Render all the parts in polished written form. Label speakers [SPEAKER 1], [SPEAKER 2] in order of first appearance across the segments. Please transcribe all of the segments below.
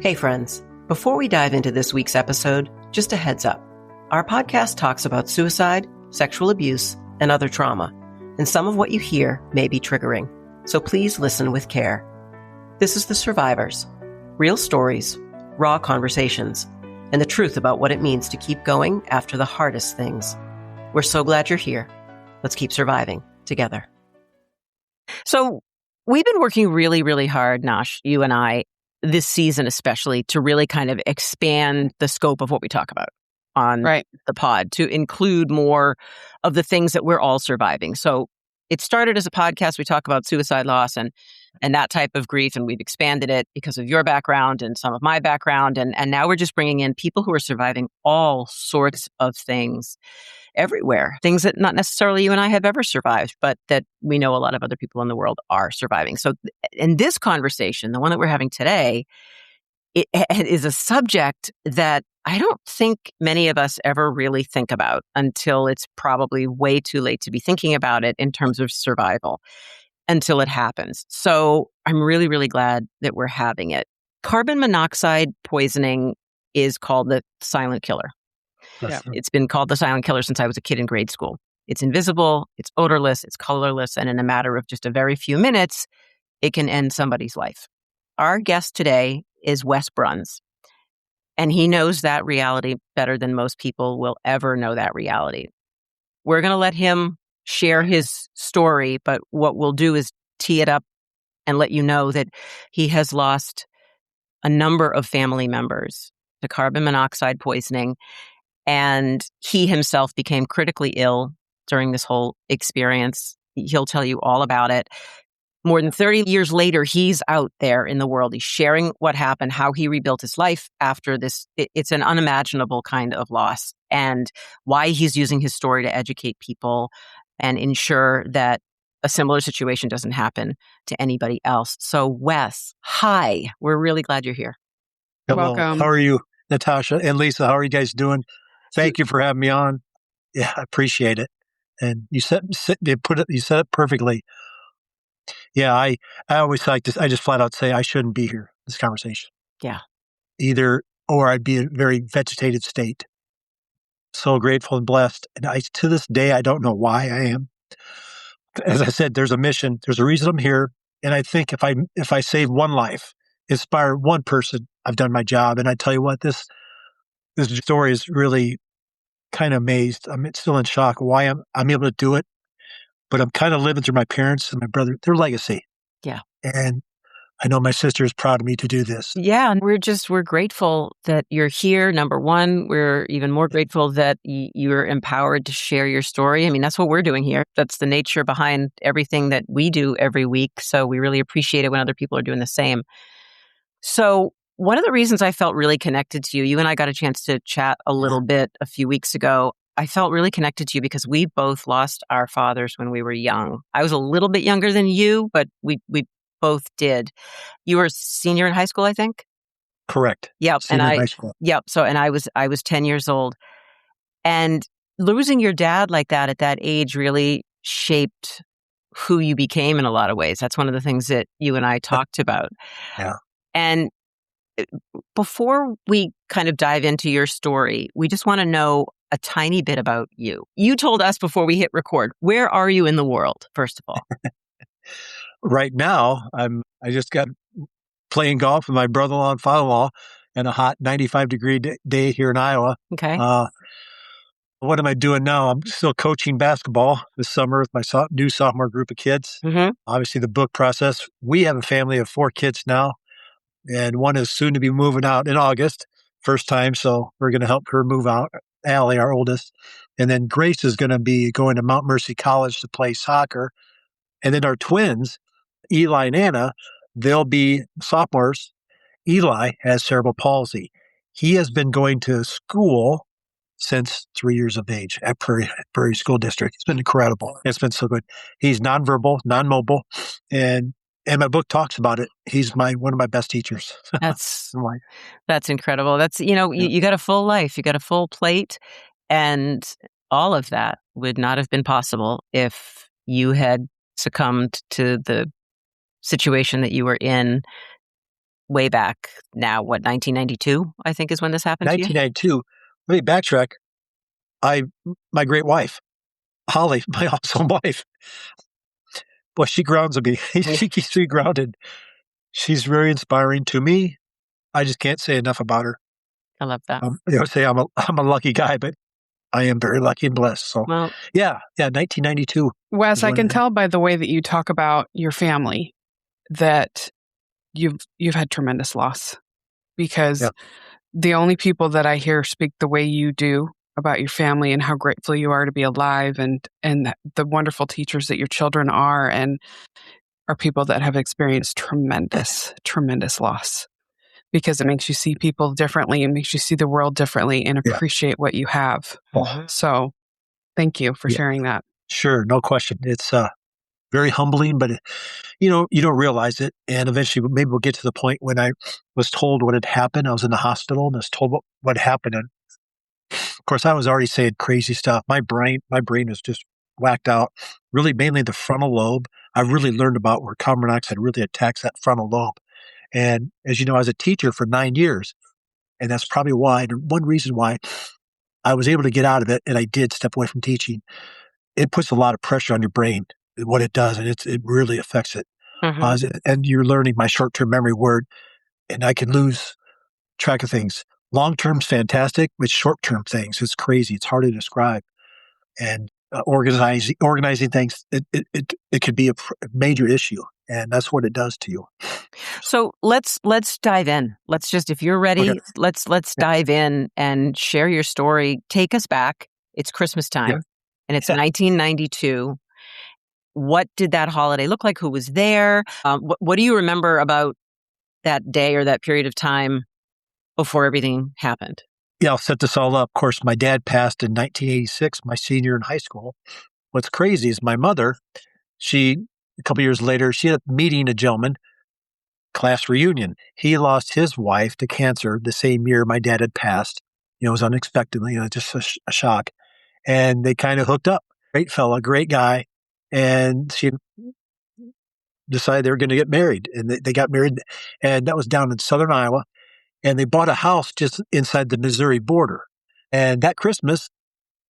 [SPEAKER 1] Hey friends, before we dive into this week's episode, just a heads up. Our podcast talks about suicide, sexual abuse, and other trauma, and some of what you hear may be triggering, so please listen with care. This is The Survivors, real stories, raw conversations, and the truth about what it means to keep going after the hardest things. We're so glad you're here. Let's keep surviving together. So we've been working really, really hard, Nash, you and I, this season especially, to really kind of expand the scope of what we talk about on the pod, to include more of the things that we're all surviving. So it started as a podcast. We talk about suicide loss and that type of grief, and we've expanded it because of your background and some of my background. And now we're just bringing in people who are surviving all sorts of things everywhere, things that not necessarily you and I have ever survived, but that we know a lot of other people in the world are surviving. So in this conversation, the one that we're having today, it is a subject that I don't think many of us ever really think about until it's probably way too late to be thinking about it in terms of survival until it happens. So I'm really, really glad that we're having it. Carbon monoxide poisoning is called the silent killer.
[SPEAKER 2] Yeah.
[SPEAKER 1] It's been called the silent killer since I was a kid in grade school. It's invisible, it's odorless, it's colorless, and in a matter of just a very few minutes, it can end somebody's life. Our guest today is Wes Bruns, and he knows that reality better than most people will ever know that reality. We're going to let him share his story, but what we'll do is tee it up and let you know that he has lost a number of family members to carbon monoxide poisoning. And he himself became critically ill during this whole experience. He'll tell you all about it. More than 30 years later, he's out there in the world. He's sharing what happened, how he rebuilt his life after this. It's an unimaginable kind of loss, and why he's using his story to educate people and ensure that a similar situation doesn't happen to anybody else. So, Wes, hi. We're really glad you're here.
[SPEAKER 2] Hello.
[SPEAKER 3] Welcome.
[SPEAKER 2] How are you, Natasha and Lisa? How are you guys doing? Thank you for having me on. Yeah, I appreciate it. And you said it perfectly. Yeah, I always like to, I just flat out say I shouldn't be here, this conversation.
[SPEAKER 1] Yeah.
[SPEAKER 2] Either, or I'd be in a very vegetated state. So grateful and blessed. And to this day, I don't know why I am. As I said, there's a mission, there's a reason I'm here. And I think if I save one life, inspire one person, I've done my job. And I tell you what, this story is really kind of amazed. I'm still in shock why I'm able to do it, but I'm kind of living through my parents and my brother, their legacy.
[SPEAKER 1] Yeah.
[SPEAKER 2] And I know my sister is proud of me to do this.
[SPEAKER 1] Yeah. And we're grateful that you're here. Number one, we're even more grateful that you're empowered to share your story. I mean, that's what we're doing here. That's the nature behind everything that we do every week. So we really appreciate it when other people are doing the same. So one of the reasons I felt really connected to you, you and I got a chance to chat a little bit a few weeks ago. I felt really connected to you because we both lost our fathers when we were young. I was a little bit younger than you, but we both did. You were a senior in high school, I think?
[SPEAKER 2] Correct.
[SPEAKER 1] Yep.
[SPEAKER 2] Senior in high school.
[SPEAKER 1] Yep. So, and I was 10 years old. And losing your dad like that at that age really shaped who you became in a lot of ways. That's one of the things that you and I talked about.
[SPEAKER 2] Yeah.
[SPEAKER 1] And before we kind of dive into your story, we just want to know a tiny bit about you. You told us before we hit record, where are you in the world, first of all?
[SPEAKER 2] Right now, I just got playing golf with my brother-in-law and father-in-law in a hot 95-degree day here in Iowa.
[SPEAKER 1] Okay.
[SPEAKER 2] What am I doing now? I'm still coaching basketball this summer with my new sophomore group of kids.
[SPEAKER 1] Mm-hmm.
[SPEAKER 2] Obviously, the book process. We have a family of 4 kids now, and one is soon to be moving out in August, first time. So we're going to help her move out. Allie, our oldest. And then Grace is going to be going to Mount Mercy College to play soccer. And then our twins, Eli and Anna, they'll be sophomores. Eli has cerebral palsy. He has been going to school since 3 years of age at Prairie School District. It's been incredible. It's been so good. He's nonverbal, non-mobile, and my book talks about it. He's one of my best teachers.
[SPEAKER 1] That's incredible. That's, you got a full life, you got a full plate, and all of that would not have been possible if you had succumbed to the situation that you were in way back now, 1992, I think is when this happened to you?
[SPEAKER 2] 1992. Let me backtrack. My great wife, Holly, my awesome wife, boy, she grounds me. She keeps me grounded. She's very inspiring to me. I just can't say enough about her.
[SPEAKER 1] I love that.
[SPEAKER 2] Say I'm a lucky guy, but I am very lucky and blessed. So,
[SPEAKER 1] Well,
[SPEAKER 2] yeah, 1992.
[SPEAKER 3] Wes, I can tell by the way that you talk about your family that you've had tremendous loss, because the only people that I hear speak the way you do about your family and how grateful you are to be alive, and the wonderful teachers that your children are people that have experienced tremendous loss, because it makes you see people differently and makes you see the world differently and appreciate what you have. So thank you for sharing that.
[SPEAKER 2] Sure, no question. It's very humbling, but you don't realize it. And eventually, maybe we'll get to the point when I was told what had happened. I was in the hospital and I was told what happened. And of course, I was already saying crazy stuff. My brain was just whacked out, really mainly the frontal lobe. I really learned about where carbon monoxide really attacks that frontal lobe. And as you know, I was a teacher for 9 years. And that's probably one reason why I was able to get out of it. And I did step away from teaching. It puts a lot of pressure on your brain, what it does, and it really affects it. And you're learning my short-term memory word, and I can lose track of things. Long-term's fantastic, but short-term things, it's crazy. It's hard to describe. And organizing things, it could be a major issue, and that's what it does to you.
[SPEAKER 1] So let's dive in. Let's just, if you're ready, let's dive in and share your story. Take us back. It's Christmas time, and it's 1992. What did that holiday look like? Who was there? What do you remember about that day or that period of time before everything happened?
[SPEAKER 2] Yeah, I'll set this all up. Of course, my dad passed in 1986, my senior in high school. What's crazy is my mother, a couple years later, she ended up meeting a gentleman, class reunion. He lost his wife to cancer the same year my dad had passed. It was unexpectedly, just a shock. And they kind of hooked up. Great fella, great guy. And she decided they were going to get married. And they got married. And that was down in southern Iowa. And they bought a house just inside the Missouri border. And that Christmas,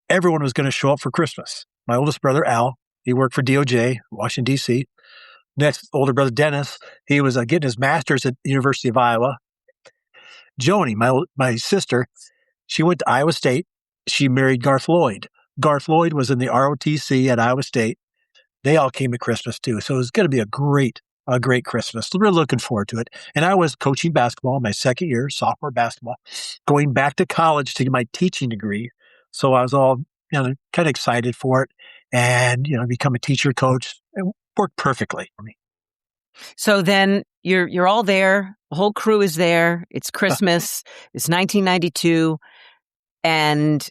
[SPEAKER 2] everyone was going to show up for Christmas. My oldest brother, Al, he worked for DOJ, Washington, D.C. Next, older brother, Dennis, he was getting his master's at the University of Iowa. Joni, my sister, she went to Iowa State. She married Garth Lloyd. Garth Lloyd was in the ROTC at Iowa State. They all came at Christmas too. So it was going to be a great Christmas. We're looking forward to it. And I was coaching basketball my second year, sophomore basketball, going back to college to get my teaching degree. So I was all kind of excited for it, and become a teacher coach. It worked perfectly for me.
[SPEAKER 1] So then you're all there. The whole crew is there. It's Christmas. It's 1992, and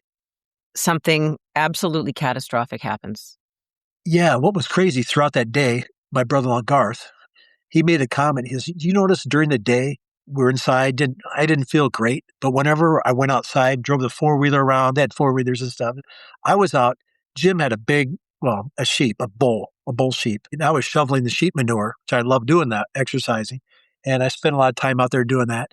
[SPEAKER 1] something absolutely catastrophic happens.
[SPEAKER 2] Yeah, what was crazy throughout that day, my brother-in-law Garth, he made a comment. He says, "You notice during the day we're inside, I didn't feel great, but whenever I went outside, drove the four-wheeler around, they had four-wheelers and stuff. I was out. Jim had a bull sheep. And I was shoveling the sheep manure, which I love doing that, exercising. And I spent a lot of time out there doing that.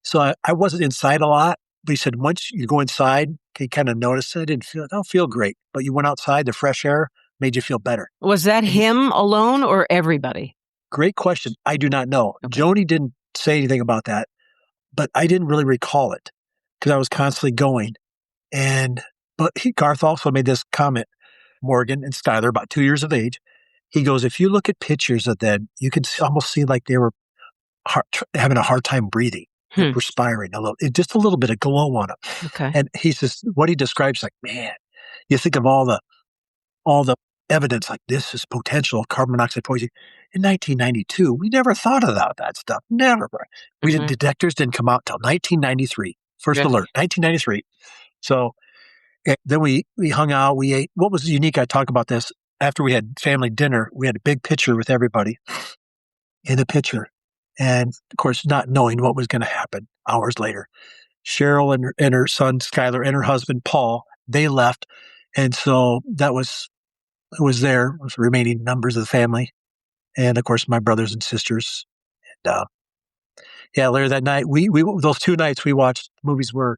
[SPEAKER 2] So I wasn't inside a lot. But he said, once you go inside, you kind of notice I don't feel great. But you went outside, the fresh air made you feel better."
[SPEAKER 1] Was that him alone or everybody?
[SPEAKER 2] Great question. I do not know. Okay. Joni didn't say anything about that, but I didn't really recall it because I was constantly going. But Garth also made this comment, Morgan and Skylar, about 2 years of age. He goes, if you look at pictures of them, you can almost see like they were having a hard time breathing, perspiring just a little bit of glow on them.
[SPEAKER 1] Okay.
[SPEAKER 2] And he says, what he describes like, man, you think of all the evidence like this is potential carbon monoxide poisoning. In 1992, we never thought about that stuff. Never. Detectors didn't come out till 1993. First alert, 1993. So then we hung out, we ate. What was unique, I talk about this, after we had family dinner, we had a big picture with everybody in the picture. And of course, not knowing what was going to happen hours later, Cheryl and her son, Skylar, and her husband, Paul, they left. And so that was the remaining members of the family. And of course, my brothers and sisters. And Yeah, later that night, we those 2 nights we watched movies were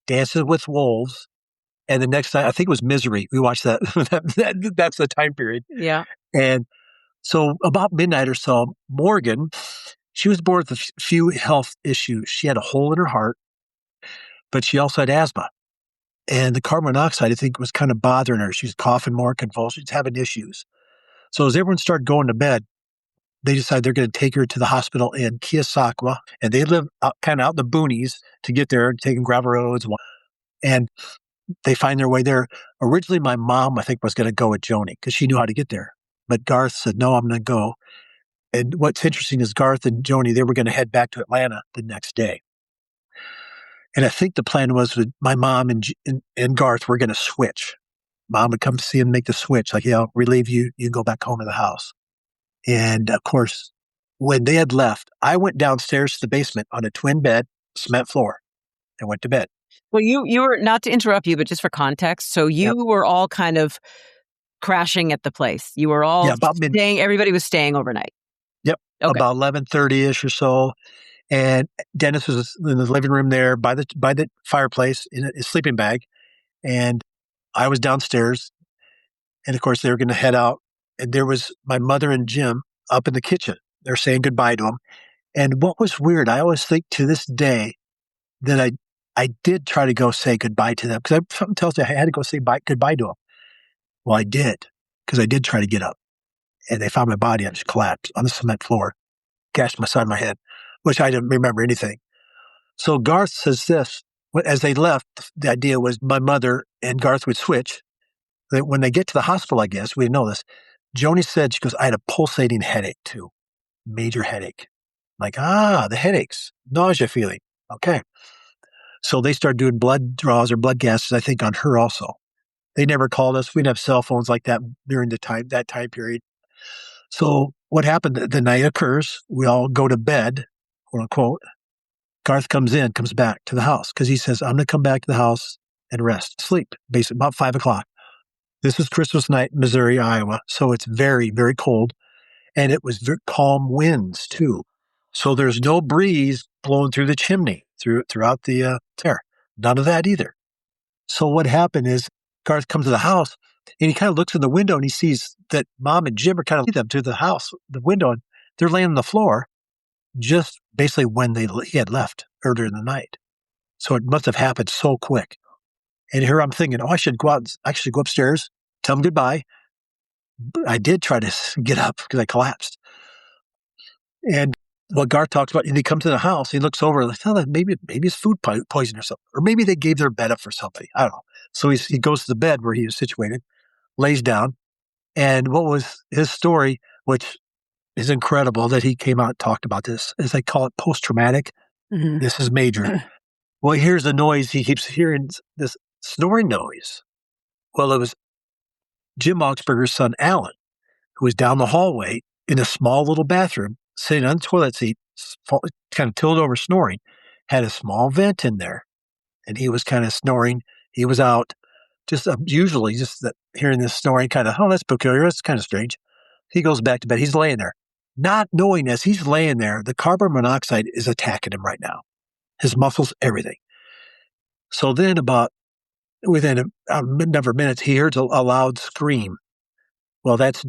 [SPEAKER 2] Dances with Wolves, and the next night, I think it was Misery. We watched that. That's the time period.
[SPEAKER 1] Yeah.
[SPEAKER 2] And so about midnight or so, Morgan, she was born with a few health issues. She had a hole in her heart, but she also had asthma. And the carbon monoxide, I think, was kind of bothering her. She was coughing more, convulsions, having issues. So as everyone started going to bed, they decided they're going to take her to the hospital in Keosauqua. And they live kind of out in the boonies to get there, taking gravel roads. And they find their way there. Originally, my mom, I think, was going to go with Joni because she knew how to get there. But Garth said, no, I'm going to go. And what's interesting is Garth and Joni, they were going to head back to Atlanta the next day. And I think the plan was with my mom and Garth were going to switch. Mom would come to see him make the switch, like, relieve you, you go back home to the house. And of course, when they had left, I went downstairs to the basement on a twin bed, cement floor, and went to bed.
[SPEAKER 1] Well, you were, not to interrupt you, but just for context, so you were all kind of crashing at the place. You were all staying, everybody was staying overnight.
[SPEAKER 2] Yep, okay. About 11:30-ish or so. And Dennis was in the living room there by the fireplace in his sleeping bag. And I was downstairs. And of course, they were going to head out. And there was my mother and Jim up in the kitchen. They're saying goodbye to him. And what was weird, I always think to this day that I did try to go say goodbye to them because something tells me I had to go say goodbye to them. Well, I did because I did try to get up. And they found my body. I just collapsed on the cement floor, gashed my side of my head, which I didn't remember anything. So Garth says this, as they left, the idea was my mother and Garth would switch. When they get to the hospital, I guess, we didn't know this, Joni said, she goes, I had a pulsating headache too, major headache. Like, the headaches, nausea feeling. Okay. So they started doing blood draws or blood gases, I think, on her also. They never called us. We didn't have cell phones like that during that time period. So what happened, the night occurs, we all go to bed, quote unquote. Garth comes back to the house because he says, I'm going to come back to the house and rest, sleep, basically about 5 o'clock. This is Christmas night, Missouri, Iowa. So it's very, very cold. And it was very calm winds too. So there's no breeze blowing through the chimney throughout the tear. None of that either. So what happened is Garth comes to the house and he kind of looks in the window and he sees that Mom and Jim are kind of leading them to the house, the window, and they're laying on the floor just basically when he had left earlier in the night. So it must have happened so quick. And here I'm thinking, I should go upstairs, tell them goodbye. But I did try to get up because I collapsed. And what Garth talks about, and he comes to the house, he looks over, like, maybe it's food poison or something. Or maybe they gave their bed up for something. I don't know. So he goes to the bed where he is situated, lays down. And what was his story, which is incredible that he came out and talked about this, as they call it post-traumatic. Mm-hmm. This is major. Well, he hears the noise. He keeps hearing this snoring noise. Well, it was Jim Augsburger's son, Alan, who was down the hallway in a small little bathroom, sitting on the toilet seat, kind of tilted over snoring, had a small vent in there, and he was kind of snoring. He was out, just usually just hearing this snoring, kind of, that's peculiar. That's kind of strange. He goes back to bed. He's laying there, not knowing as he's laying there, the carbon monoxide is attacking him right now. His muscles, everything. So then within a number of minutes, he hears a loud scream. Well, that's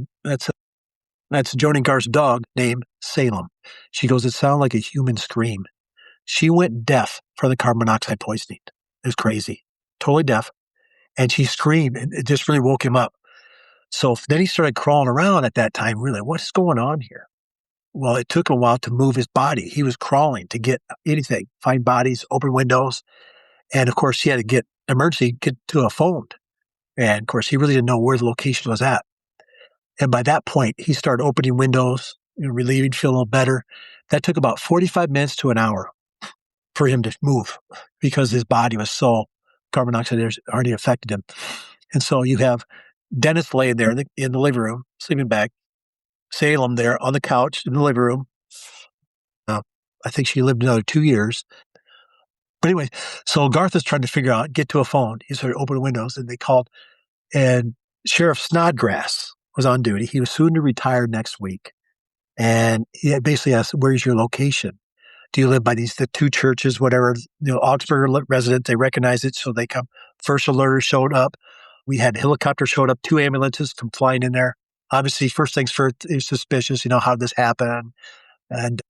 [SPEAKER 2] Joni Garth's dog named Salem. She goes, it sounded like a human scream. She went deaf from the carbon monoxide poisoning. It was crazy. Totally deaf. And she screamed, and it just really woke him up. So then he started crawling around at that time, really, what's going on here? Well, it took him a while to move his body. He was crawling to get anything, find bodies, open windows. And of course, he had to get to a phone. And of course, he really didn't know where the location was at. And by that point, he started opening windows, relieving, feel a little better. That took about 45 minutes to an hour for him to move because his body was so carbon monoxide already affected him. And so you have Dennis laying there in the living room, sleeping bag, Salem there on the couch in the living room. I think she lived another 2 years. But anyway, so Garth is trying to get to a phone. He started opening windows, and they called, and Sheriff Snodgrass was on duty. He was soon to retire next week. And he basically asked, where's your location? do you live by the two churches, whatever, Augsburg residents, they recognize it. So they come. First alerters showed up. We had helicopters showed up, 2 ambulances come flying in there. Obviously, first things first, it was suspicious, how did this happen? And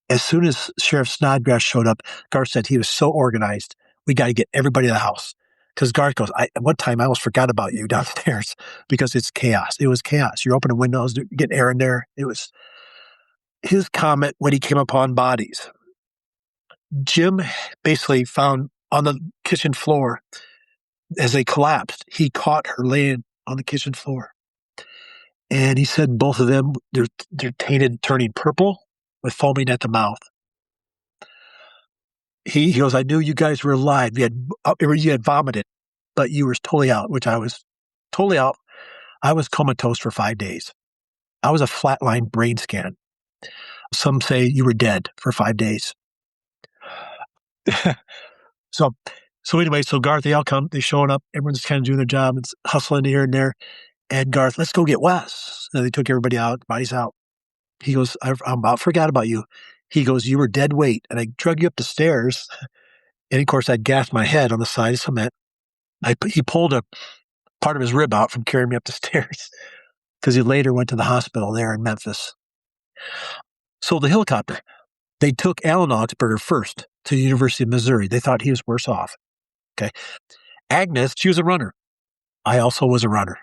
[SPEAKER 2] as soon as Sheriff Snodgrass showed up, Garth said he was so organized. We got to get everybody in the house. Because Garth goes, at one time I almost forgot about you downstairs because it's chaos. It was chaos. You're opening windows, getting air in there. It was his comment when he came upon bodies. Jim basically found on the kitchen floor, as they collapsed, he caught her laying on the kitchen floor. And he said both of them, they're tainted, turning purple with foaming at the mouth. He goes, I knew you guys were alive. You had vomited, but you were totally out, which I was totally out. I was comatose for 5 days. I was a flatline brain scan. Some say you were dead for 5 days. So anyway, Garth, they all come, they showing up, everyone's kind of doing their job and hustling here and there. And Garth, let's go get Wes. And they took everybody out, bodies out. He goes, I about forgot about you. He goes, you were dead weight. And I drug you up the stairs. And of course, I'd gassed my head on the side of cement. He pulled a part of his rib out from carrying me up the stairs because he later went to the hospital there in Memphis. So the helicopter, they took Alan Augsburger first to the University of Missouri. They thought he was worse off. Okay. Agnes, she was a runner. I also was a runner.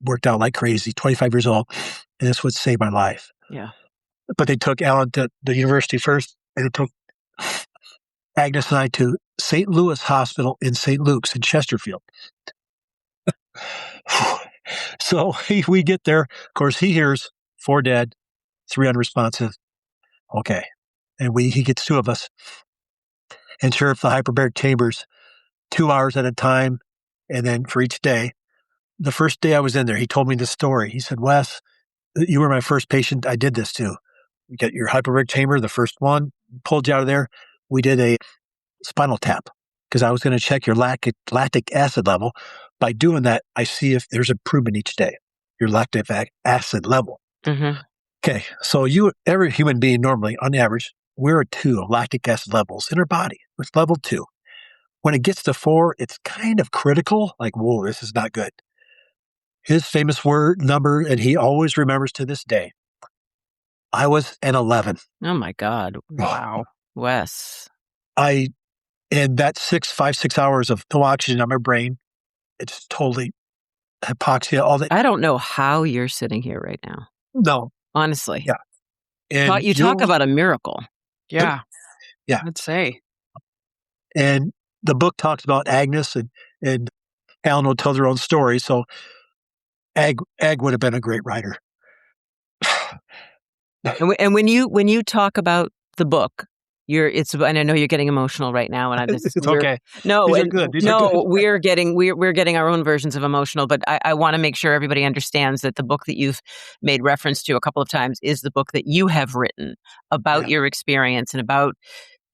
[SPEAKER 2] Worked out like crazy, 25 years old. And this would save my life.
[SPEAKER 1] Yeah.
[SPEAKER 2] But they took Alan to the university first, and they took Agnes and I to St. Louis Hospital in St. Luke's in Chesterfield. So we get there. Of course, he hears 4 dead, 3 unresponsive. Okay. And he gets 2 of us. And Sheriff, the hyperbaric chambers, 2 hours at a time, and then for each day. The first day I was in there, he told me this story. He said, Wes, you were my first patient I did this to. You got your hyperbaric chamber, the first one, pulled you out of there. We did a spinal tap because I was going to check your lactic acid level. By doing that, I see if there's improvement each day, your lactic acid level.
[SPEAKER 1] Mm-hmm.
[SPEAKER 2] Okay, so every human being normally, on average, we're at 2 lactic acid levels in our body. It's level 2. When it gets to 4, it's kind of critical, like, whoa, this is not good. His famous number, and he always remembers to this day, I was an 11.
[SPEAKER 1] Oh my God. Wow. Wes.
[SPEAKER 2] And that 6 hours of no oxygen on my brain, it's totally hypoxia, all that.
[SPEAKER 1] I don't know how you're sitting here right now.
[SPEAKER 2] No.
[SPEAKER 1] Honestly.
[SPEAKER 2] Yeah. And
[SPEAKER 1] you talk about a miracle.
[SPEAKER 3] Yeah.
[SPEAKER 2] Yeah.
[SPEAKER 3] I'd say.
[SPEAKER 2] And the book talks about Agnes and Alan will tell their own story. So Ag would have been a great writer.
[SPEAKER 1] And when you talk about the book, and I know you're getting emotional right now, and
[SPEAKER 2] it's okay.
[SPEAKER 1] No,
[SPEAKER 2] These are good.
[SPEAKER 1] We're getting our own versions of emotional, but I want to make sure everybody understands that the book that you've made reference to a couple of times is the book that you have written about your experience and about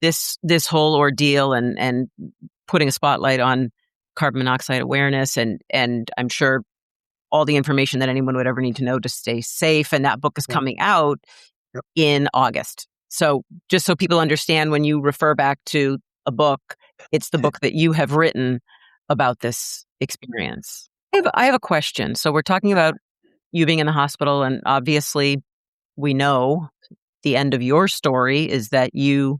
[SPEAKER 1] this whole ordeal and putting a spotlight on carbon monoxide awareness and I'm sure all the information that anyone would ever need to know to stay safe. And that book is coming out in August. So just so people understand, when you refer back to a book, it's the book that you have written about this experience. I have a question. So we're talking about you being in the hospital, and obviously we know the end of your story is that you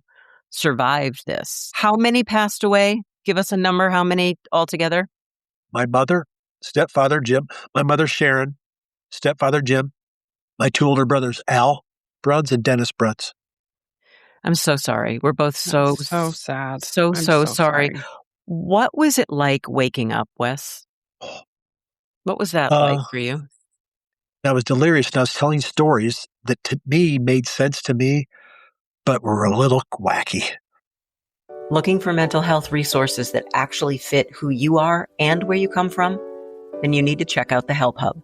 [SPEAKER 1] survived this. How many passed away? Give us a number. How many altogether?
[SPEAKER 2] My mother, stepfather, Jim. My mother, Sharon, stepfather, Jim. My 2 older brothers, Al Bruns and Dennis Bruns.
[SPEAKER 1] I'm so sorry. We're both so
[SPEAKER 3] sad.
[SPEAKER 1] So sorry. What was it like waking up, Wes? What was that like for you?
[SPEAKER 2] I was delirious, and I was telling stories that to me made sense to me, but were a little wacky.
[SPEAKER 1] Looking for mental health resources that actually fit who you are and where you come from? Then you need to check out the HelpHUB.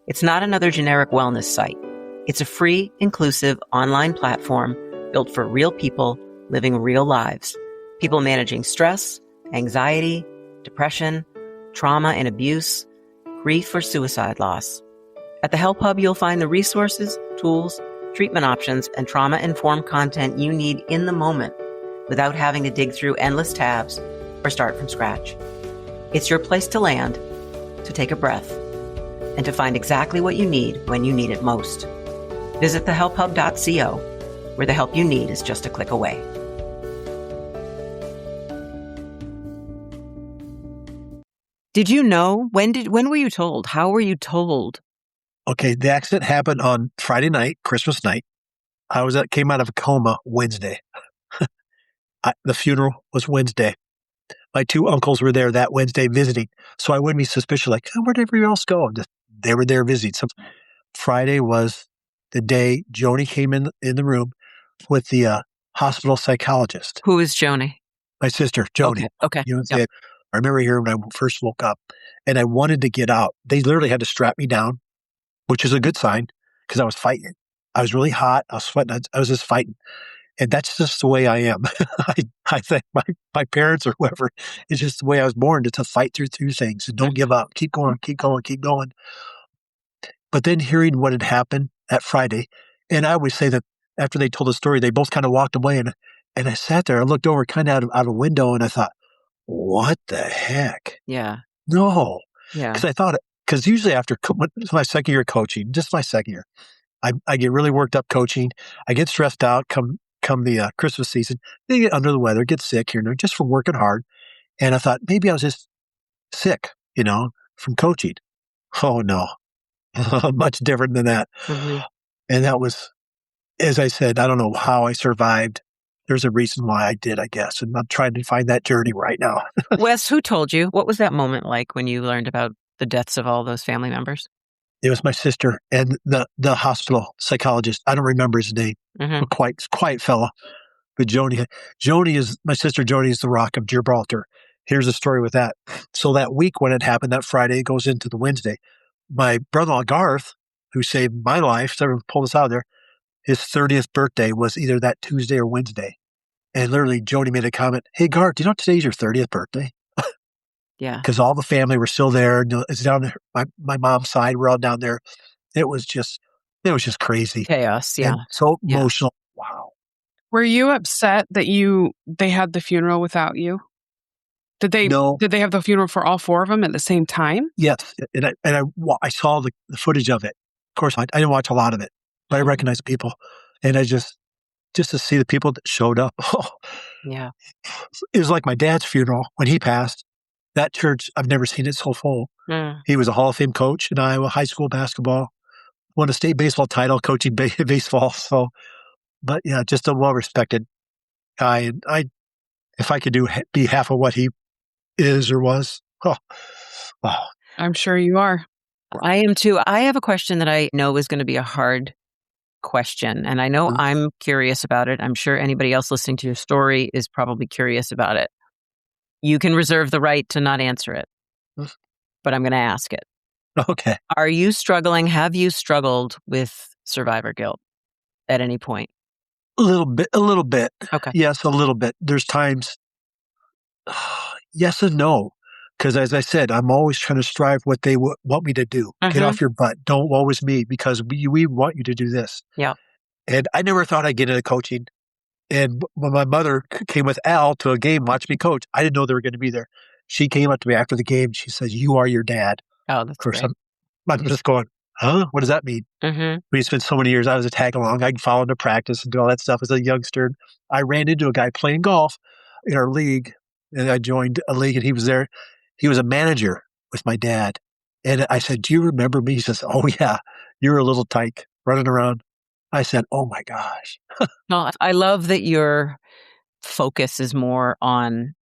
[SPEAKER 1] It's not another generic wellness site. It's a free, inclusive online platform built for real people living real lives. People managing stress, anxiety, depression, trauma and abuse, grief or suicide loss. At the HelpHUB, you'll find the resources, tools, treatment options, and trauma-informed content you need in the moment without having to dig through endless tabs or start from scratch. It's your place to land, to take a breath, and to find exactly what you need when you need it most. Visit thehelphub.co, where the help you need is just a click away. Did you know? When were you told? How were you told?
[SPEAKER 2] Okay, the accident happened on Friday night, Christmas night. Came out of a coma Wednesday. The funeral was Wednesday. My two uncles were there that Wednesday visiting, so I wouldn't be suspicious, like, oh, where'd everybody else go? They were there visiting. So Friday was the day Joni came in the room with the hospital psychologist.
[SPEAKER 1] Who is Joni?
[SPEAKER 2] My sister, Joni.
[SPEAKER 1] Okay.
[SPEAKER 2] Yep. I remember here when I first woke up, and I wanted to get out. They literally had to strap me down, which is a good sign because I was fighting. I was really hot. I was sweating. I was just fighting. And that's just the way I am. I think my parents or whoever, it's just the way I was born to fight through things and don't give up. Keep going, keep going, keep going. But then hearing what had happened that Friday, and I always say that after they told the story, they both kind of walked away, and I sat there. I looked over kind of out of a window, and I thought, what the heck?
[SPEAKER 1] Yeah.
[SPEAKER 2] No.
[SPEAKER 1] Yeah.
[SPEAKER 2] Because usually after my second year coaching, just my second year, I get really worked up coaching. I get stressed out come the Christmas season. They get under the weather, get sick here and there just from working hard. And I thought maybe I was just sick, from coaching. Oh, no. Much different than that.
[SPEAKER 1] Mm-hmm.
[SPEAKER 2] And that was, as I said, I don't know how I survived. There's a reason why I did, I guess. And I'm trying to find that journey right now.
[SPEAKER 1] Wes, who told you? What was that moment like when you learned about the deaths of all those family members?
[SPEAKER 2] It was my sister and the hospital psychologist. I don't remember his name.
[SPEAKER 1] Mm-hmm.
[SPEAKER 2] A quiet fella. But Joni is, my sister Joni is the Rock of Gibraltar. Here's the story with that. So that week when it happened, that Friday, it goes into the Wednesday. My brother-in-law Garth, who saved my life, pulled us out of there, his 30th birthday was either that Tuesday or Wednesday. And literally Joni made a comment, hey Garth, do you know today's your 30th birthday?
[SPEAKER 1] Yeah.
[SPEAKER 2] Because all the family were still there. It's down there. My mom's side, we're all down there. It was just crazy.
[SPEAKER 1] Chaos, yeah.
[SPEAKER 2] And so emotional. Wow.
[SPEAKER 3] Were you upset that they had the funeral without you?
[SPEAKER 2] No.
[SPEAKER 3] Did they have the funeral for all four of them at the same time?
[SPEAKER 2] Yes. And I saw the footage of it. Of course, I didn't watch a lot of it, but I recognized people. And I just to see the people that showed up. Oh,
[SPEAKER 1] yeah.
[SPEAKER 2] It was like my dad's funeral when he passed. That church, I've never seen it so full.
[SPEAKER 1] Mm.
[SPEAKER 2] He was a Hall of Fame coach in Iowa, high school basketball, won a state baseball title coaching baseball. So, but yeah, just a well-respected guy. And if I could be half of what he is or was, oh, wow.
[SPEAKER 3] I'm sure you are.
[SPEAKER 1] I am too. I have a question that I know is going to be a hard question. And I know I'm curious about it. I'm sure anybody else listening to your story is probably curious about it. You can reserve the right to not answer it, but I'm going to ask it.
[SPEAKER 2] Okay.
[SPEAKER 1] Have you struggled with survivor guilt at any point?
[SPEAKER 2] A little bit.
[SPEAKER 1] Okay.
[SPEAKER 2] Yes, a little bit. There's times, yes and no. Because as I said, I'm always trying to strive what they want me to do. Get off your butt. Don't woe is me because we want you to do this.
[SPEAKER 1] Yeah.
[SPEAKER 2] And I never thought I'd get into coaching. And when my mother came with Al to a game, watch me coach, I didn't know they were going to be there. She came up to me after the game. She says, you are your dad.
[SPEAKER 1] Oh, that's great.
[SPEAKER 2] I'm just going, huh? What does that mean?
[SPEAKER 1] Mm-hmm.
[SPEAKER 2] We spent so many years. I was a tag along. I followed to practice and do all that stuff as a youngster. I ran into a guy playing golf in our league, and I joined a league, and he was there. He was a manager with my dad. And I said, do you remember me? He says, oh, yeah. You're a little tyke running around. I said, oh, my gosh.
[SPEAKER 1] Well, I love that your focus is more on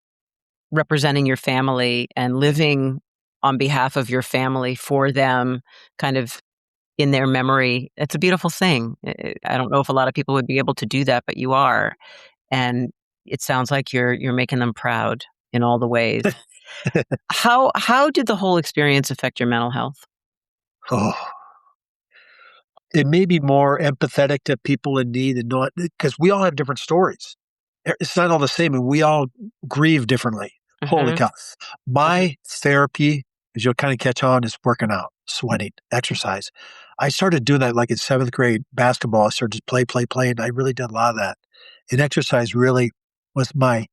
[SPEAKER 1] representing your family and living on behalf of your family for them, kind of in their memory. It's a beautiful thing. I don't know if a lot of people would be able to do that, but you are. And it sounds like you're making them proud in all the ways. How did the whole experience affect your mental health?
[SPEAKER 2] Oh, it made me more empathetic to people in need and not, because we all have different stories. It's not all the same, and we all grieve differently. Holy cow. My therapy, as you'll kind of catch on, is working out, sweating, exercise. I started doing that like in 7th grade basketball. I started just play. And I really did a lot of that. And exercise really was my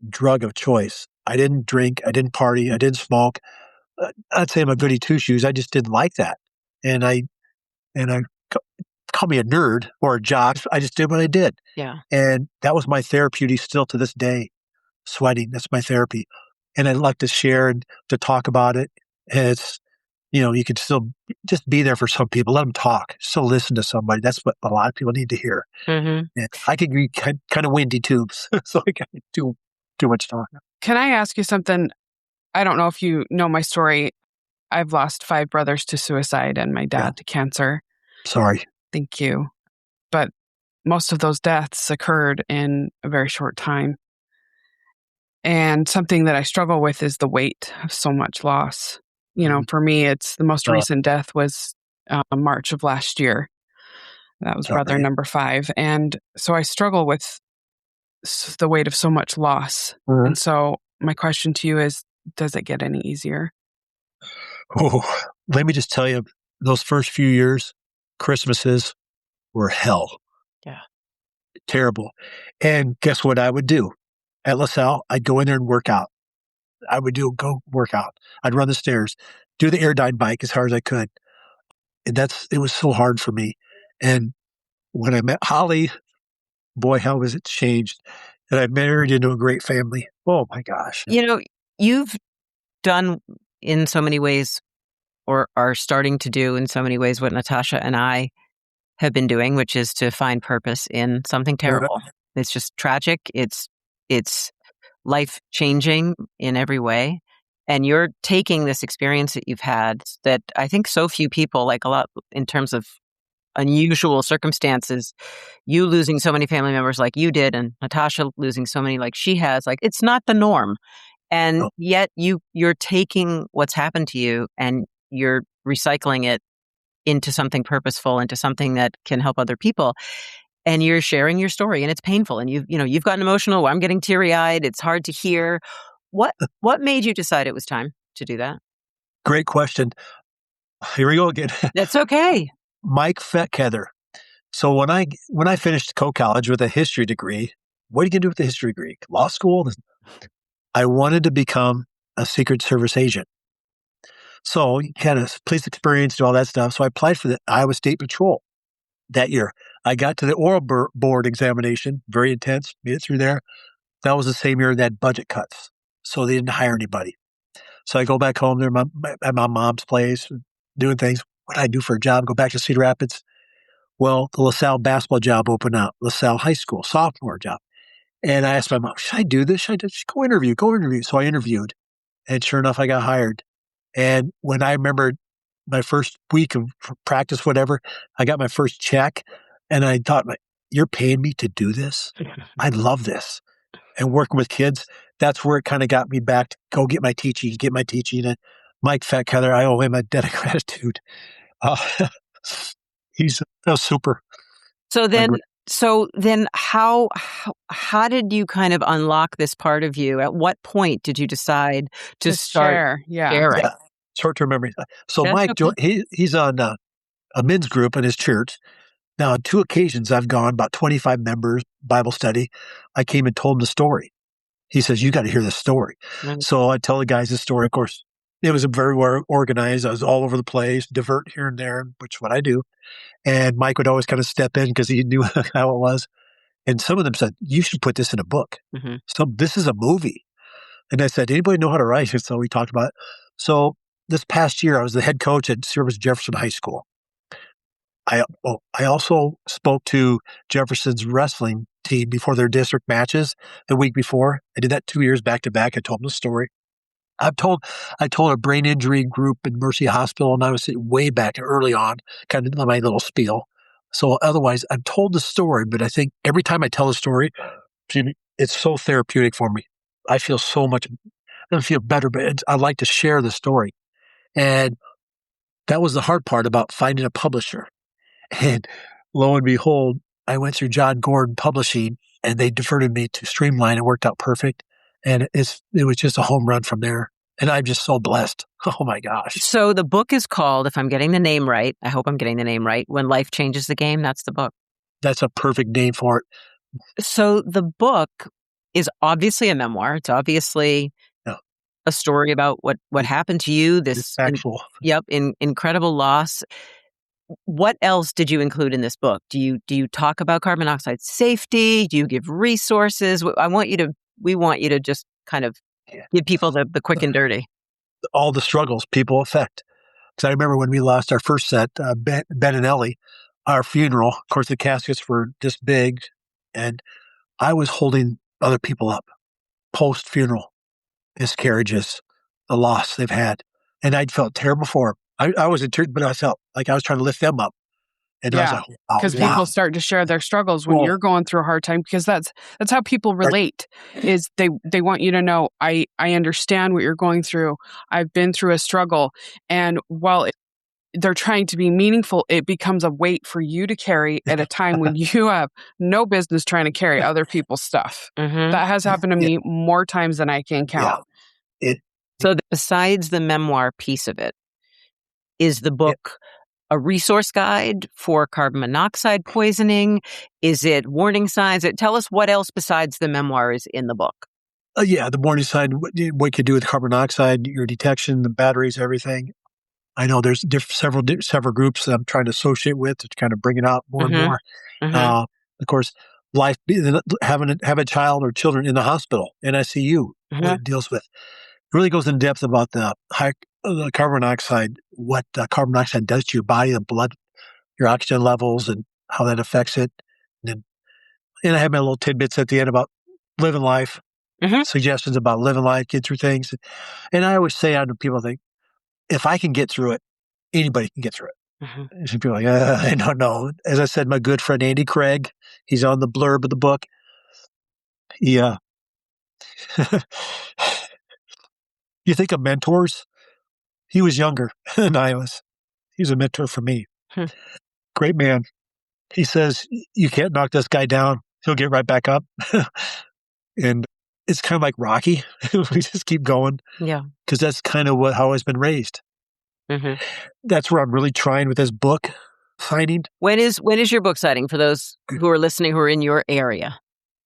[SPEAKER 2] drug of choice. I didn't drink. I didn't party. I didn't smoke. I'd say I'm a goody two shoes. I just didn't like that. And I call me a nerd or a jock. I just did what I did.
[SPEAKER 1] Yeah.
[SPEAKER 2] And that was my therapeutic still to this day. Sweating. That's my therapy. And I like to share and to talk about it. And it's, you could still just be there for some people. Let them talk. Still listen to somebody. That's what a lot of people need to hear.
[SPEAKER 1] Mm-hmm.
[SPEAKER 2] And I can be kind of windy too. So I can't do too much talking.
[SPEAKER 3] Can I ask you something? I don't know if you know my story. I've lost 5 brothers to suicide and my dad to cancer.
[SPEAKER 2] Sorry.
[SPEAKER 3] Thank you. But most of those deaths occurred in a very short time. And something that I struggle with is the weight of so much loss. For me, it's the most recent death was March of last year. That was brother number 5. And so I struggle with the weight of so much loss. Mm-hmm. And so my question to you is, does it get any easier?
[SPEAKER 2] Oh, let me just tell you, those first few years, Christmases were hell.
[SPEAKER 1] Yeah.
[SPEAKER 2] Terrible. And guess what I would do? At LaSalle, I'd go in there and work out. Go work out. I'd run the stairs, do the Airdyne bike as hard as I could. And it was so hard for me. And when I met Holly, boy, how has it changed. And I married into a great family. Oh my gosh.
[SPEAKER 1] You've done in so many ways, or are starting to do in so many ways, what Natasha and I have been doing, which is to find purpose in something terrible. It's just tragic. It's life-changing in every way. And you're taking this experience that you've had that I think so few people, like a lot in terms of unusual circumstances, you losing so many family members like you did, and Natasha losing so many like she has, like it's not the norm. And yet you're taking what's happened to you and you're recycling it into something purposeful, into something that can help other people. And you're sharing your story, and it's painful. And you've gotten emotional. I'm getting teary-eyed. It's hard to hear. What made you decide it was time to do that?
[SPEAKER 2] Great question. Here we go again.
[SPEAKER 1] That's okay.
[SPEAKER 2] Mike Fetkether. So when I finished college with a history degree, what are you going to do with the history degree? Law school? I wanted to become a Secret Service agent. So kind of police experience, do all that stuff. So I applied for the Iowa State Patrol that year. I got to the oral board examination, very intense, made it through there. That was the same year that budget cuts. So they didn't hire anybody. So I go back home there at my mom's place, doing things. What did I do for a job? Go back to Cedar Rapids. Well, the LaSalle basketball job opened up, LaSalle High School, sophomore job. And I asked my mom, should I do this? Should I just go interview? So I interviewed. And sure enough, I got hired. And when I remember my first week of practice, whatever, I got my first check. And I thought, you're paying me to do this? I love this. And working with kids, that's where it kind of got me back to go get my teaching. And Mike Fetkether, I owe him a debt of gratitude. He's super.
[SPEAKER 1] So then how did you kind of unlock this part of you? At what point did you decide to start sharing?
[SPEAKER 2] Yeah. Short-term memory. So
[SPEAKER 1] That's
[SPEAKER 2] Mike,
[SPEAKER 1] okay.
[SPEAKER 2] he's on a men's group in his church. Now, on 2 occasions I've gone, about 25 members, Bible study. I came and told him the story. He says, you got to hear this story. Mm-hmm. So I tell the guys the story. Of course, it was very well organized. I was all over the place, divert here and there, which is what I do. And Mike would always kind of step in because he knew how it was. And some of them said, you should put this in a book. Mm-hmm. So this is a movie. And I said, anybody know how to write? And so we talked about it. So this past year, I was the head coach at Service Jefferson High School. I also spoke to Jefferson's wrestling team before their district matches the week before. I did that 2 years back to back. I told them the story. I told a brain injury group in Mercy Hospital, and I was way back early on, kind of my little spiel. So otherwise, I've told the story, but I think every time I tell the story, it's so therapeutic for me. I feel so much, I don't feel better, but I like to share the story. And that was the hard part about finding a publisher. And lo and behold, I went through John Gordon Publishing, and they diverted me to Streamline. It worked out perfect. And it was just a home run from there. And I'm just so blessed. Oh my gosh.
[SPEAKER 1] So the book is called, if I'm getting the name right, I hope I'm getting the name right, When Life Changes the Game. That's the book.
[SPEAKER 2] That's a perfect name for it.
[SPEAKER 1] So the book is obviously a memoir. It's obviously a story about what happened to you. This
[SPEAKER 2] actual.
[SPEAKER 1] Incredible loss. What else did you include in this book? Do you talk about carbon monoxide safety? Do you give resources? We want you to just kind of give people the quick and dirty.
[SPEAKER 2] All the struggles people affect. Because I remember when we lost our first set, Ben and Ellie, our funeral, of course, the caskets were this big, and I was holding other people up, post-funeral miscarriages, the loss they've had. And I'd felt terrible for them. I was in tears, but I felt like I was trying to lift them up. And I was like, wow.
[SPEAKER 3] Because people start to share their struggles when you're going through a hard time, because that's how people relate, is they want you to know, I understand what you're going through. I've been through a struggle. And while they're trying to be meaningful, it becomes a weight for you to carry at a time when you have no business trying to carry other people's stuff. Mm-hmm. That has happened to me more times than I can count.
[SPEAKER 1] So besides the memoir piece of it, is the book a resource guide for carbon monoxide poisoning? Is it warning signs? Tell us what else besides the memoir is in the book.
[SPEAKER 2] The warning sign, what you can do with carbon monoxide, your detection, the batteries, everything. I know there's several groups that I'm trying to associate with to kind of bring it out more and more. Mm-hmm. Of course, life, having a child or children in the hospital, NICU, what it deals with. It really goes in depth about the carbon monoxide, what carbon monoxide does to your body, the blood, your oxygen levels, and how that affects it. And I have my little tidbits at the end about living life, suggestions about living life, get through things. And I always say to people, if I can get through it, anybody can get through it. Mm-hmm. Some people are like, I don't know. As I said, my good friend Andy Craig, he's on the blurb of the book. You think of mentors? He was younger than I was. He was a mentor for me. Great man. He says, you can't knock this guy down. He'll get right back up. And it's kind of like Rocky. We just keep going. Yeah. Because that's kind of how I've been raised. Mm-hmm. That's where I'm really trying with this book signing.
[SPEAKER 1] When is your book signing for those who are listening who are in your area?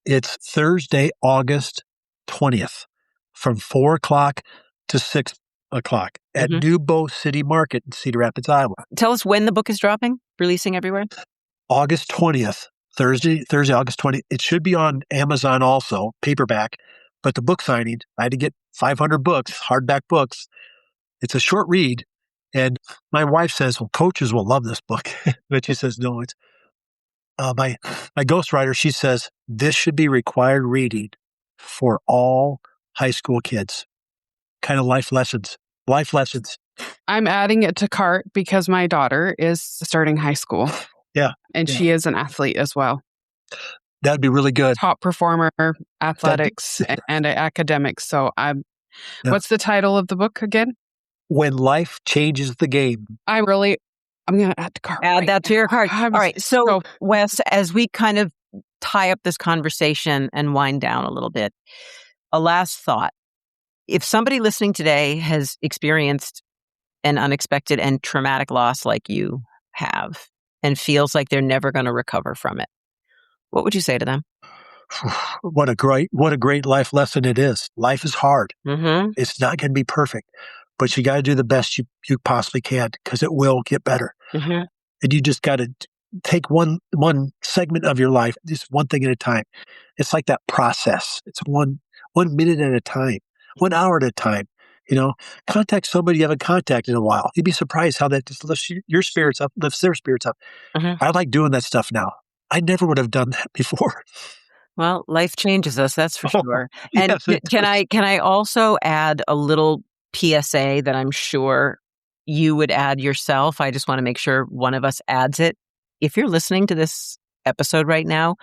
[SPEAKER 2] It's Thursday, August 20th from 4 o'clock to 6 o'clock at Newbo City Market in Cedar Rapids, Iowa.
[SPEAKER 1] Tell us when the book is dropping, releasing everywhere.
[SPEAKER 2] August 20th. Thursday, August 20th. It should be on Amazon also, paperback. But the book signing, I had to get 500 books, hardback books. It's a short read. And my wife says, well, coaches will love this book. But she says, no, it's my ghostwriter, she says, this should be required reading for all high school kids. Kind of life lessons.
[SPEAKER 3] I'm adding it to cart because my daughter is starting high school.
[SPEAKER 2] Yeah.
[SPEAKER 3] And she is an athlete as well.
[SPEAKER 2] That'd be really good.
[SPEAKER 3] Top performer, athletics, and academics. So what's the title of the book again?
[SPEAKER 2] When Life Changes the Game.
[SPEAKER 3] I'm going to add to cart.
[SPEAKER 1] Add that to your cart. All right. So, Wes, as we kind of tie up this conversation and wind down a little bit, a last thought. If somebody listening today has experienced an unexpected and traumatic loss like you have and feels like they're never going to recover from it, what would you say to them?
[SPEAKER 2] What a great life lesson it is. Life is hard. Mm-hmm. It's not going to be perfect, but you got to do the best you possibly can because it will get better. Mm-hmm. And you just got to take one segment of your life, just one thing at a time. It's like that process. It's one minute at a time, 1 hour at a time. Contact somebody you haven't contacted in a while. You'd be surprised how that just lifts your spirits up, lifts their spirits up. Mm-hmm. I like doing that stuff now. I never would have done that before.
[SPEAKER 1] Well, life changes us, that's for sure. And yes, can I also add a little PSA that I'm sure you would add yourself? I just want to make sure one of us adds it. If you're listening to this episode right now,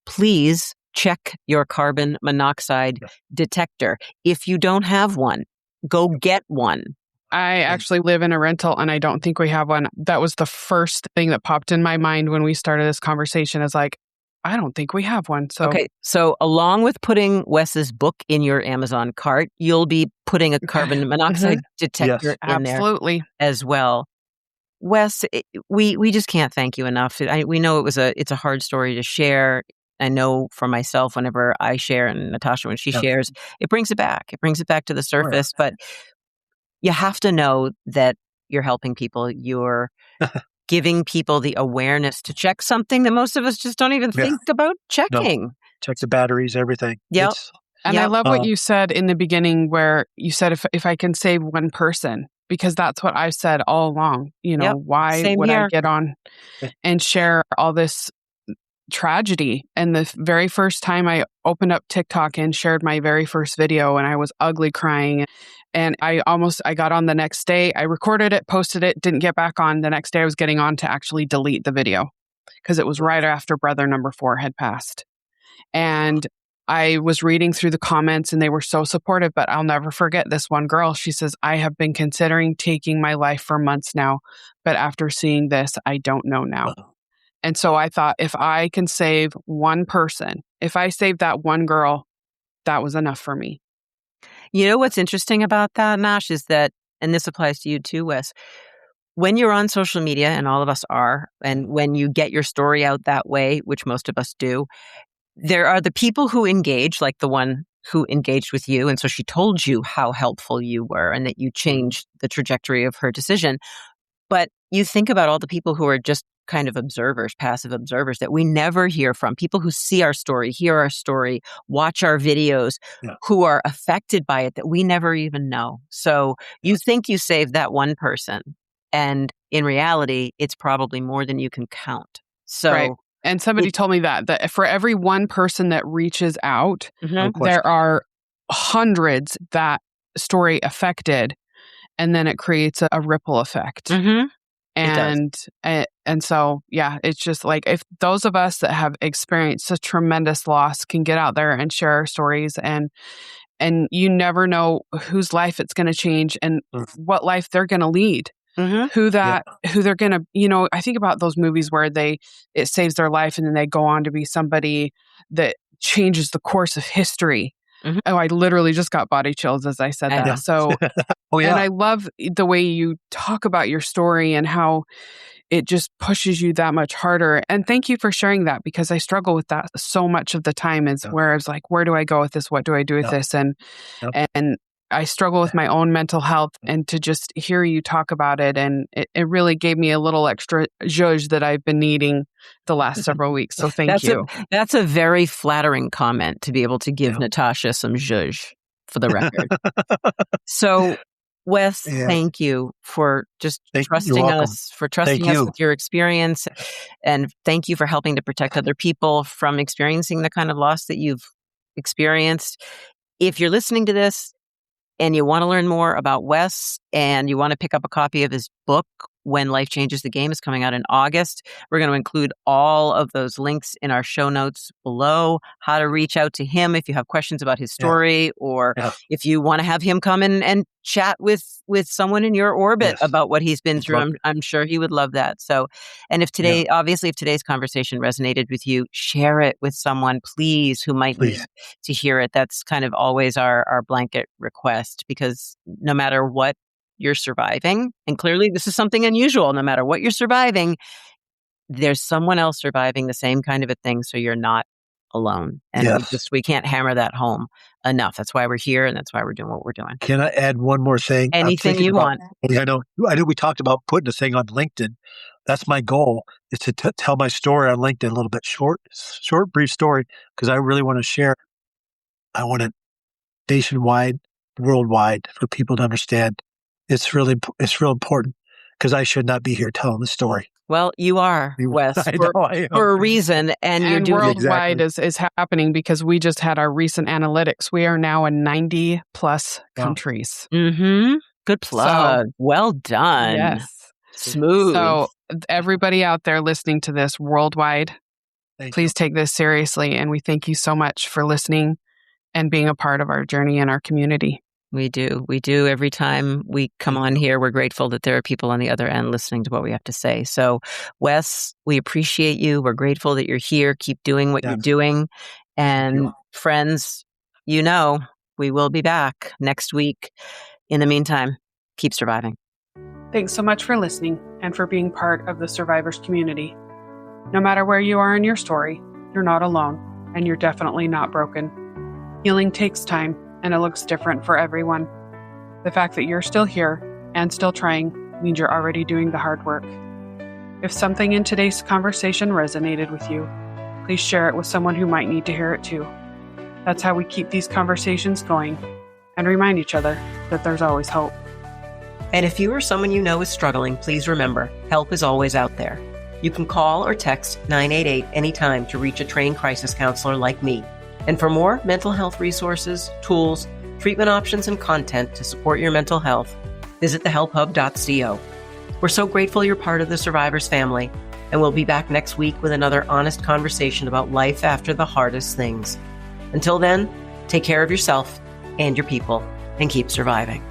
[SPEAKER 1] please check your carbon monoxide detector. If you don't have one, go get one.
[SPEAKER 3] I actually live in a rental and I don't think we have one. That was the first thing that popped in my mind when we started this conversation is like, I don't think we have one. So
[SPEAKER 1] okay. So along with putting Wes's book in your Amazon cart, you'll be putting a carbon monoxide detector
[SPEAKER 2] Yes.
[SPEAKER 1] in there
[SPEAKER 3] Absolutely.
[SPEAKER 1] as well. Wes, we just can't thank you enough. We know it's a hard story to share. I know for myself, whenever I share and Natasha, when she
[SPEAKER 2] Yeah.
[SPEAKER 1] shares, it brings it back. It brings it back to the
[SPEAKER 2] Oh, yeah.
[SPEAKER 1] surface. But you have to know that you're helping people. You're giving people the awareness to check something that most of us just don't even
[SPEAKER 2] Yeah.
[SPEAKER 1] think about checking.
[SPEAKER 2] Check the batteries, everything.
[SPEAKER 1] Yep.
[SPEAKER 2] It's,
[SPEAKER 3] And I
[SPEAKER 1] Yep.
[SPEAKER 3] love what you said in the beginning, where you said, if I can save one person, because that's what I've said all along. You know,
[SPEAKER 1] Yep.
[SPEAKER 3] why
[SPEAKER 1] Same
[SPEAKER 3] would I
[SPEAKER 1] here.
[SPEAKER 3] get on and share all this tragedy? And the very first time I opened up TikTok and shared my very first video, and I was ugly crying. And I got on the next day. I recorded it, posted it, didn't get back on. The next day I was getting on to actually delete the video because it was right after brother number 4 had passed. And I was reading through the comments and they were so supportive, but I'll never forget this one girl. She says, I have been considering taking my life for months now, but after seeing this, I don't know now. And so I thought, if I can save one person, if I saved that one girl, that was enough for me.
[SPEAKER 1] You know what's interesting about that, Nash, is that, and this applies to you too, Wes, when you're on social media, and all of us are, and when you get your story out that way, which most of us do, there are the people who engage, like the one who engaged with you. And so she told you how helpful you were and that you changed the trajectory of her decision. But you think about all the people who are just kind of observers, passive observers that we never hear from, people who see our story, hear our story, watch our videos, who are affected by it that we never even know. So you think you saved that one person, and in reality, it's probably more than you can count. So.
[SPEAKER 3] Right. And somebody told me that for every one person that reaches out, there are hundreds that story affected, and then it creates a ripple effect. And so, yeah, it's just like, if those of us that have experienced a tremendous loss can get out there and share our stories, and you never know whose life it's going to change and what life they're going to lead. Who they're going to, I think about those movies where it saves their life and then they go on to be somebody that changes the course of history. Oh, I literally just got body chills as I said that. So, and I love the way you talk about your story and how it just pushes you that much harder. And thank you for sharing that, because I struggle with that so much of the time, is where I was like, where do I go with this? What do I do with this? And I struggle with my own mental health, and to just hear you talk about it, and it really gave me a little extra zhuzh that I've been needing the last several weeks. So thank you.
[SPEAKER 1] That's a very flattering comment, to be able to give Natasha some zhuzh, for the record. So, Wes, thank you for just trusting us, with your experience. And thank you for helping to protect other people from experiencing the kind of loss that you've experienced. If you're listening to this and you want to learn more about Wes, and you want to pick up a copy of his book, When Life Changes the Game, is coming out in August. We're going to include all of those links in our show notes below, how to reach out to him if you have questions about his story, or if you want to have him come and chat with someone in your orbit about what he's been through. I'm sure he would love that. So, and if today's conversation resonated with you, share it with someone, please, who might need to hear it. That's kind of always our blanket request, because no matter what you're surviving, and clearly this is something unusual, no matter what you're surviving, there's someone else surviving the same kind of a thing, so you're not alone. And we can't hammer that home enough. That's why we're here, and that's why we're doing what we're doing.
[SPEAKER 2] Can I add one more thing?
[SPEAKER 1] Anything you want.
[SPEAKER 2] I know we talked about putting a thing on LinkedIn. That's my goal, is to tell my story on LinkedIn a little bit short, brief story, because I really want to share. I want it nationwide, worldwide, for people to understand. It's real important, because I should not be here telling the story.
[SPEAKER 1] Well, you are, Wes, for a reason, and you're doing
[SPEAKER 3] worldwide is happening, because we just had our recent analytics. We are now in 90 plus countries.
[SPEAKER 1] Good plug. Well done.
[SPEAKER 3] Yes.
[SPEAKER 1] Smooth.
[SPEAKER 3] So everybody out there listening to this worldwide, please take this seriously, and we thank you so much for listening and being a part of our journey and our community.
[SPEAKER 1] We do. Every time we come on here, we're grateful that there are people on the other end listening to what we have to say. So, Wes, we appreciate you. We're grateful that you're here. Keep doing what you're doing. And friends, We will be back next week. In the meantime, keep surviving.
[SPEAKER 3] Thanks so much for listening and for being part of the survivors community. No matter where you are in your story, you're not alone, and you're definitely not broken. Healing takes time, and it looks different for everyone. The fact that you're still here and still trying means you're already doing the hard work. If something in today's conversation resonated with you, please share it with someone who might need to hear it too. That's how we keep these conversations going and remind each other that there's always hope.
[SPEAKER 1] And if you or someone you know is struggling, please remember, help is always out there. You can call or text 988 anytime to reach a trained crisis counselor like me. And for more mental health resources, tools, treatment options, and content to support your mental health, visit the HelpHUB.co. We're so grateful you're part of the Survivors family, and we'll be back next week with another honest conversation about life after the hardest things. Until then, take care of yourself and your people and keep surviving.